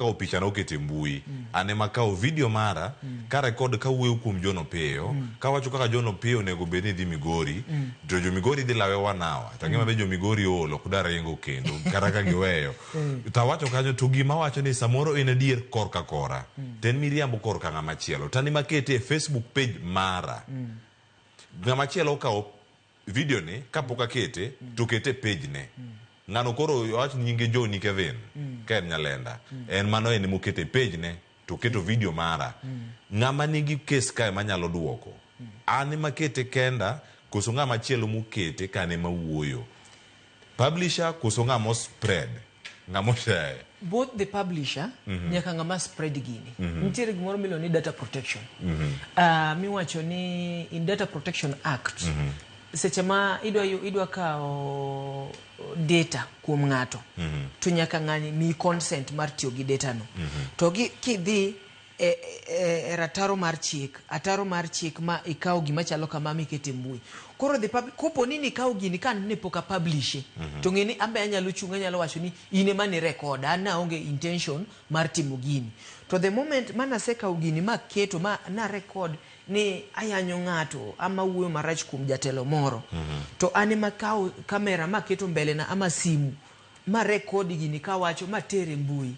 kao picha na okete mbui ane makao video mara ka record ka wuoyo kuom John Opiyo ka wacho kaka John Opiyo nego bedni dhi Migori to jo Migori dhi lawe wanawa tangima be jo Migori olo kudara yengo kendo kata ka giweyo ta wacho kanyo to gima wacho ni samoro in adier korka kora ten miriambo korka ngama chielo tani makete e Facebook page mara ngama chielo kao video ne kapoka kete to kete page ne ngano koro wach nyinge Johnny Kevin Ken Nyalenda en mano en mokete page ne to keto video mara ngama nigi case kae manyalo duoko ani makete kenda koso ngama chielo mokete kane mawuoyo publisher koso ngama spread ngama share both the publisher nyaka ngama spread gini nitiere gimoro miloni data protection miwacho ni in Data Protection Act seche ma idwa kao data kuom ng'ato to nyaka ng'ani mi consent mar tiyo gi data no to kidhi ataro mar chik ma ikao gima chalo kama mikete mbui koro the public kopo nini ikao gini kan ne poka publish to ngeni ambe anyalo chunga nyalo wacho ni ine mane record ana onge intention mar timo gini to the moment mana seka gini ma keto ma na record ni ayanyo ng'ato ama wuoyo marach kuom jatelo moro to ane makao kamera maketo mbele na ama simu ma record gini ka wacho ma tere mbui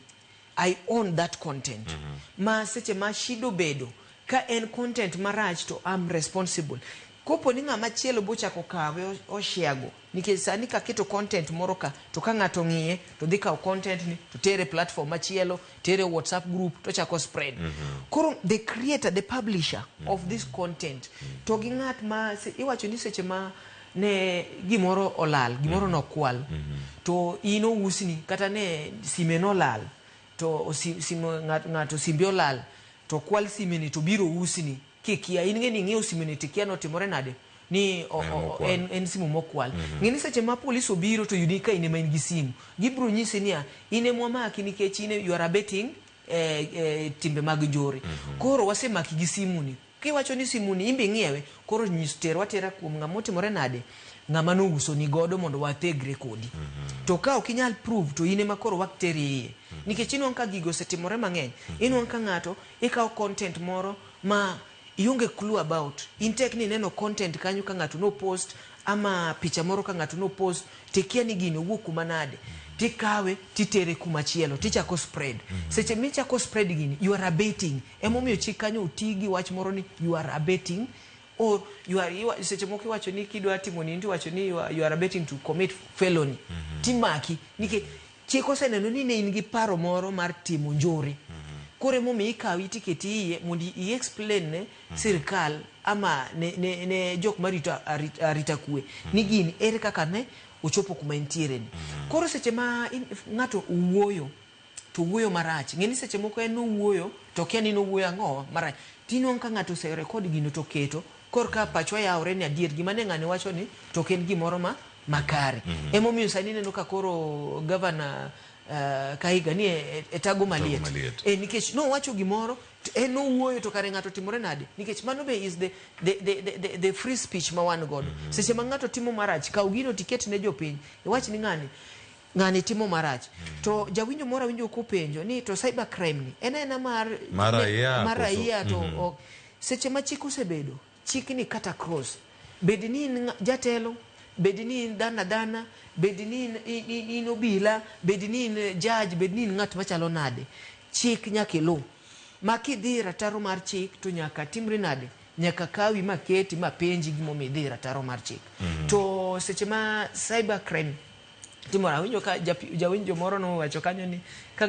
I own that content ma seche ma shido bedo ka en content marach to I'm responsible kopo ni ng'ama chielo bochako kawe oshiago nikech sani ka keto content moro ka to ka ng'ato ng'iye to dhi kawo content ni to tere platform machielo tere WhatsApp group to chako spread koro the creator the publisher of this content to gi ng'at ma iwacho ni seche ma ne gimoro olal gimoro nokwal to ino usni kata ne sime no lal to ng'ato simbe olal to kwal sime ni to biro usni kikia in ngeni ng'eyo sime ni tikia no timore nade ni en simu mokwal ngeni seche ma police obiro to unika ine main gi simu gibro nyise niya ine mwamaki nikech ine you are abetting timbe mag njore koro wasemaki gi simu ni kiwacho ni simu ni imbe ng'iewe koro nyis watera kuom ng'ama timore nade ng'ama no uso ni godo mondo wategre kodi to ka okinyal prove to ine makoro wakteri nikech ino ka gigo setimore mang'eny ino ka ng'ato ikao content moro ma ionge clue about in techni neno content kanyo ka ng'ato no post ama picha moro ka ng'ato no post tekia ni gino wuok kuma nade tikawe titere kuma chielo tichako spread seche michako spread gini you are abetting emomiyo chik kanyo utigi wach moro ni you are abetting or you are seche moko wacho ni kidwa timo ni wacho ni you are abetting to commit felony timaki nike chiko seneno ni ne in gi paro moro mar timo njore kore momi ikawi tiketi iye mondi i explain ne sirkal ama ne jok marito arita kwe ni gini ere kaka ne uchopo kuma intiere ni koro seche ma ng'ato uwoyo to wuoyo marach ngeni seche moko en uwoyo to kia ni no wuoyo ang'o marach tino ka ng'ato se record gino to keto korka pachwa yaore ni adier gima ne ng'ane wacho ni to ken gimoro makare emomiyo sani neno ka koro governor Kaiga ni etago maliet nikech no wacho gimoro no wuoyo to kare ng'ato timore nade nikech mano be is the free speech ma wan god seche ma ng'ato timo marach ka ugino tiket ne jopiny iwach ni ng'ani timo marach to jawinjo moro winjo ko penjo ni to cyber crime ni ena maraya to seche ma chik osebedo chik ni kata cross bedni jatelo bedni dana bedni in obila bedni in judge bedni in ng'at machalo nade chik nyaka lu makidhi rataro mar chik to nyaka timre nade nyaka kawi maketi mapenji gimo midhi rataro mar chik to seche ma cyber crime timora winjo ka jawinjo moro no wacho kanyo ni ka